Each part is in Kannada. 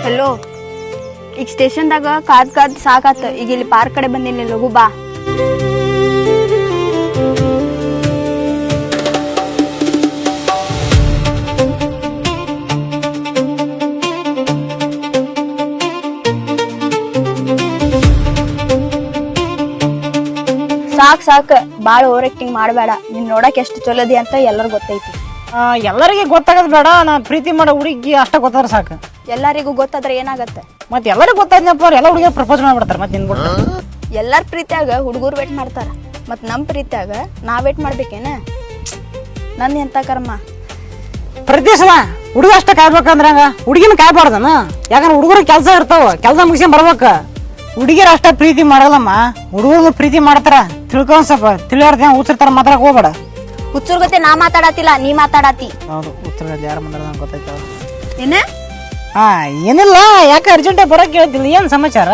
ಹಲೋ, ಈಗ ಸ್ಟೇಷನ್ದಾಗ ಕಾದ್ ಸಾಕಾತ. ಈಗ ಇಲ್ಲಿ ಪಾರ್ಕ್ ಕಡೆ ಬಂದಿನಿ, ಲಘು ಬಾ. ಸಾಕ್ ಬಾಳ ಓವರ್ ಆಕ್ಟಿಂಗ್ ಮಾಡಬೇಡ. ನೀನ್ ನೋಡಕ್ ಎಷ್ಟು ಚಲೋದಿ ಅಂತ ಎಲ್ಲರಿಗೂ ಗೊತ್ತೈತಿ. ಎಲ್ಲರಿಗೆ ಗೊತ್ತಾಗದ್ ಬೇಡ. ನಾ ಪ್ರೀತಿ ಮಾಡೋ ಹುಡುಗಿ ಅಷ್ಟ ಗೊತ್ತಾದ್ರೆ ಸಾಕು. ಎಲ್ಲರಿಗೂ ಗೊತ್ತಾದ್ರೆ ಏನಾಗತ್ತೆ? ಮತ್ತೆ ಎಲ್ಲರಿಗೂ ಗೊತ್ತಾದ್ನಪ್ಪ, ಎಲ್ಲ ಹುಡುಗಿಯರು ಪ್ರಪೋಸ್ ಮಾಡ್ಬಿಡ್ತಾರೆ. ಮತ್ತೆ ನಿನ್ ಬಿಟ್ಟು ಎಲ್ಲಾರ ಪ್ರೀತಿಯಾಗ ಹುಡುಗರು ವೇಟ್ ಮಾಡ್ತಾರ, ಮತ್ ನಮ್ ಪ್ರೀತಿಯಾಗ ನಾ ವೇಟ್ ಮಾಡ್ಬೇಕೇನ? ನನ್ ಎಂತ ಕರ್ಮ. ಪ್ರತಿ ಸಲ ಹುಡುಗ ಅಷ್ಟ ಕಾಯ್ಬೇಕಂದ್ರ ಹುಡುಗಿನ ಕಾಯ್ಬಾರ್ದನ? ಯಾಕಂದ್ರೆ ಹುಡುಗರು ಕೆಲಸ ಇರ್ತಾವ, ಕೆಲಸ ಮುಗಿಸ್ಕೊಂಡ್ ಬರ್ಬೇಕ. ಹುಡುಗಿಯರು ಅಷ್ಟ ಪ್ರೀತಿ ಮಾಡಲ್ಲಮ್ಮ, ಹುಡುಗರು ಪ್ರೀತಿ ಮಾಡ್ತಾರ. ತಿಳ್ಕೊಂಡ್ ಸ್ವಲ್ಪ ತಿಳಿಯಾರ್ದ ಉಚ್ಚಿರ್ತಾರ, ಮಾತಾಡಕ್ ಹೋಗ್ಬೇಡ. ಹುಚ್ಚೂರ್ ಗೊತ್ತೆ, ನಾ ಮಾತಾಡತಿಲ್ಲ, ನೀ ಮಾತಾಡತಿ. ಹೌದು, ಉತ್ತರ ಯಾರ ಮಾತಾಡ ಗೊತ್ತಾಯ್ತ. ಏನ? ಏನಿಲ್ಲ, ಯಾಕೆ ಅರ್ಜೆಂಟ್ ಬರಕ್ ಹೇಳ್ತಿಲ್ಲ, ಏನ್ ಸಮಾಚಾರ?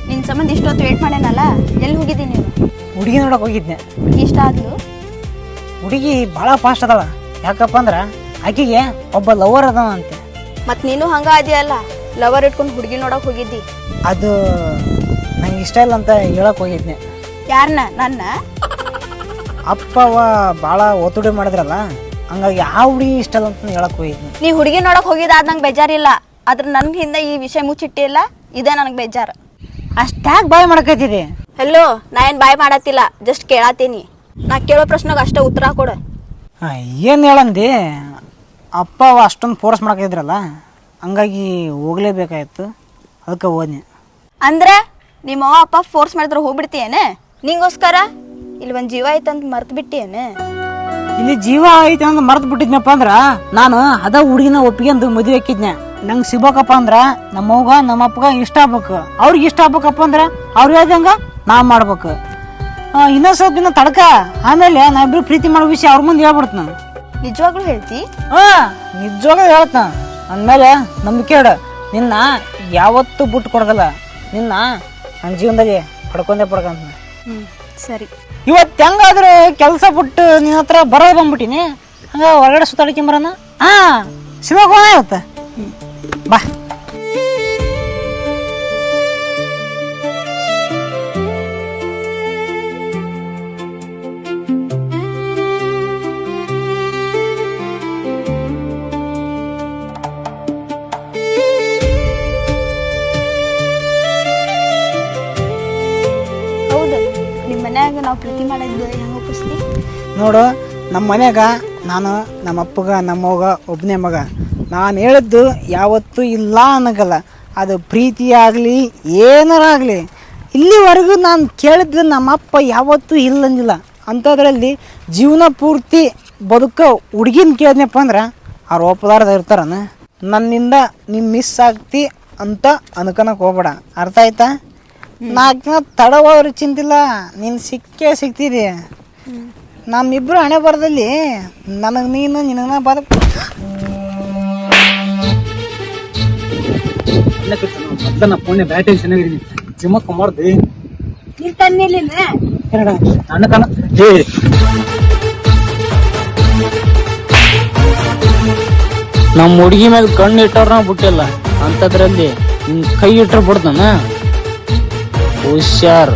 ನಿನ್ ಸಂಬಂಧ ಇಷ್ಟೊತ್ತು ವೇಟ್ ಮಾಡೇನಲ್ಲ, ಎಲ್ಲಿ ಹೋಗಿದ್ದಿ ನೀನು? ಹುಡುಗಿ ನೋಡಕ್ ಹೋಗಿದ್ನೆ. ಹುಡುಗಿ ಇಷ್ಟ ಆದ್ಲು? ಹುಡುಗಿ ಬಹಳ ಫಾಸ್ಟ್ ಅದಾಳ. ಯಾಕಪ್ಪ ಅಂದ್ರ ಆಕಿಗೆ ಒಬ್ಬ ಲವರ್ ಅದಾವ ಅಂತೆ. ಮತ್ ನೀನು ಹಂಗ ಅದಿಯಲ್ಲ, ಲವರ್ ಇಟ್ಕೊಂಡು ಹುಡುಗಿ ನೋಡಕ್ ಹೋಗಿದ್ದಿ. ಅದು ನಂಗೆ ಇಷ್ಟ ಇಲ್ಲ ಅಂತ ಹೇಳಕ್ ಹೋಗಿದ್ನೆ. ಯಾರನ್ನ? ನನ್ನ ಅಪ್ಪವ ಭಾಳ ಒತ್ತುಡಿ ಮಾಡಿದ್ರಲ್ಲ, ಹಂಗಾಗಿ ಆ ಹುಡುಗಿ ಇಷ್ಟ ಇಲ್ಲ ಅಂತ ಹೇಳಕ್ ಹೋಗಿದ್ನಿ. ನೀ ಹುಡುಗಿ ನೋಡಕ್ ಹೋಗಿದ್ದಾದ ನಂಗೆ ಬೇಜಾರಿಲ್ಲ, ಆದ್ರ ನನ್ ಹಿಂದೆ ಈ ವಿಷಯ ಮುಚ್ಚಿಟ್ಟಿಲ್ಲ, ಇದೇ ನನಗೆ ಬೇಜಾರ. ಅಷ್ಟಾಗಿ ಬಾಯ್ ಮಾಡಕತ್ತಿದೆ. ಹೆಲೋ, ನಾ ಏನ್ ಬಾಯ್ ಮಾಡತ್ತಿಲ್ಲ, ಜಸ್ಟ್ ಕೇಳತ್ತೀನಿ. ನಾ ಕೇಳೋ ಪ್ರಶ್ನೆಗೆ ಅಷ್ಟೇ ಉತ್ತರ ಕೊಡ. ಏನು ಹೇಳಂದಿ? ಅಪ್ಪವ ಅಷ್ಟೊಂದು ಫೋರ್ಸ್ ಮಾಡಕತ್ತಿದ್ರಲ್ಲ, ಹಂಗಾಗಿ ಹೋಗ್ಲೇಬೇಕಾಯ್ತು, ಅದಕ್ಕೆ ಹೋದ್ನಿ. ಅಂದ್ರೆ ನಿಮ್ಮ ಅಪ್ಪ ಫೋರ್ಸ್ ಮಾಡಿದ್ರೆ ಹೋಗ್ಬಿಡ್ತೀಯೇನೆ? ನಿಂಗೋಸ್ಕರ ಇಲ್ಲಿ ಒಂದ್ ಜೀವ ಐತಂತ ಮರ್ತ್ ಬಿಟ್ಟಿಯೇನೆ? ಇಲ್ಲಿ ಜೀವ ಐತೆ ಅಂತ ಮರ್ತು ಬಿಟ್ಟಿದ್ನಪ್ಪ ಅಂದ್ರ ನಾನು ಅದ ಹುಡುಗಿನ ಒಪ್ಪಿಗೆಂದು ಮದುವೆ ಹಾಕಿದ್ನೆ. ನಂಗೆ ಸಿಗ್ಬೇಕಪ್ಪ ಅಂದ್ರ ನಮ್ಮವ್ಗ ನಮ್ಮಪ್ಪಗ ಇಷ್ಟ ಆಗ್ಬೇಕು, ಅವ್ರಿಗೆ ಇಷ್ಟ ಆಗ್ಬೇಕಪ್ಪ ಅಂದ್ರ ಅವ್ರು ಹೇಳ್ದಂಗ ನಾ ಮಾಡ್ಬೇಕು. ಇನ್ನೊಂದ್ ಸ್ವಲ್ಪ ದಿನ ತಡ್ಕ, ಆಮೇಲೆ ನಾವಿಬ್ರು ಪ್ರೀತಿ ಮಾಡೋ ವಿಷಯ ಅವ್ರ ಮುಂದೆ ಹೇಳ್ಬಿಡ್ತ. ನಿಜವಾಗ್ಲೂ ಹೇಳ್ತಿ? ನಿಜವಾಗ ಹೇಳ್ತ. ಅಂದ್ಮೇಲೆ ನಂಬಿಕೆ ಇಡ, ನಿನ್ನ ಯಾವತ್ತೂ ಬಿಟ್ಟು ಕೊಡೋದಲ್ಲ, ನಿನ್ನ ನನ್ನ ಜೀವನದಲ್ಲಿ ಪಡ್ಕೊಂತ. ಸರಿ, ಇವತ್ತು ಹೆಂಗಾದ್ರೆ ಕೆಲಸ ಬಿಟ್ಟು ನಿನ್ನ ಹತ್ರ ಬರೋ ಬಂದ್ಬಿಟ್ಟಿನಿ, ಹಂಗ ಹೊರಗಡೆ ಸುತ್ತಾಡ್ಕೊಂಬರೋಣ. ಸಿಗೋಣ ಇವತ್ತ, ಬಾ. ನಾವು ಪ್ರೀತಿ ಮಾಡಿದ್ದು ಹೆಂಗ ಒಪ್ಪಿಸ್ತಿ ನೋಡು. ನಮ್ಮ ಮನ್ಯಾಗ ನಾನು ನಮ್ಮ ಅಪ್ಪಗ ನಮ್ಮವ್ಗ ಒಬ್ಬನೇ ಮಗ. ನಾನು ಹೇಳಿದ್ದು ಯಾವತ್ತೂ ಇಲ್ಲ ಅನ್ನಗಲ್ಲ. ಅದು ಪ್ರೀತಿ ಆಗಲಿ ಏನಾರ ಆಗಲಿ, ಇಲ್ಲಿವರೆಗೂ ನಾನು ಕೇಳಿದ್ದು ನಮ್ಮಪ್ಪ ಯಾವತ್ತೂ ಇಲ್ಲ ಅಂದಿಲ್ಲ. ಅಂಥದ್ರಲ್ಲಿ ಜೀವನ ಪೂರ್ತಿ ಬದುಕೋ ಹುಡುಗಿನ ಕೇಳಿದ್ನಪ್ಪ ಅಂದ್ರೆ ಅವ್ರು ಒಪ್ಪದಾರ್ದ ಇರ್ತಾರನ. ನನ್ನಿಂದ ನೀನು ಮಿಸ್ ಆಗ್ತಿ ಅಂತ ಅನ್ಕೊಳಕ್ಕೆ ಹೋಗ್ಬೇಡ, ಅರ್ಥ ಆಯ್ತಾ? 4 ದಿನ ತಡವಾದ್ರು ಚಿಂತಿಲ್ಲ, ನೀನು ಸಿಕ್ಕೇ ಸಿಗ್ತೀರಿ. ನಮ್ಮಿಬ್ರು ಹಣೆ ಬರದಲ್ಲಿ ನನಗೆ ನೀನು ನಿನಗೆ ಬದುಕು. ಬ್ಯಾಟಿ ಚೆನ್ನಾಗಿದ್ದೀನಿ, ಜಿಮ್ಮಕ್ಕೆ ಮಾಡ್ದಿ ನಮ್ಮ ಹುಡುಗಿ ಮ್ಯಾಗ ಕಣ್ಣು ಇಟ್ಟವ್ರ ಬಿಟ್ಟಿಲ್ಲ, ಅಂತದ್ರಲ್ಲಿ ನಿನ್ ಕೈ ಇಟ್ಟರು ಬಿಡ್ತಾನ. ಹುಷಾರ್.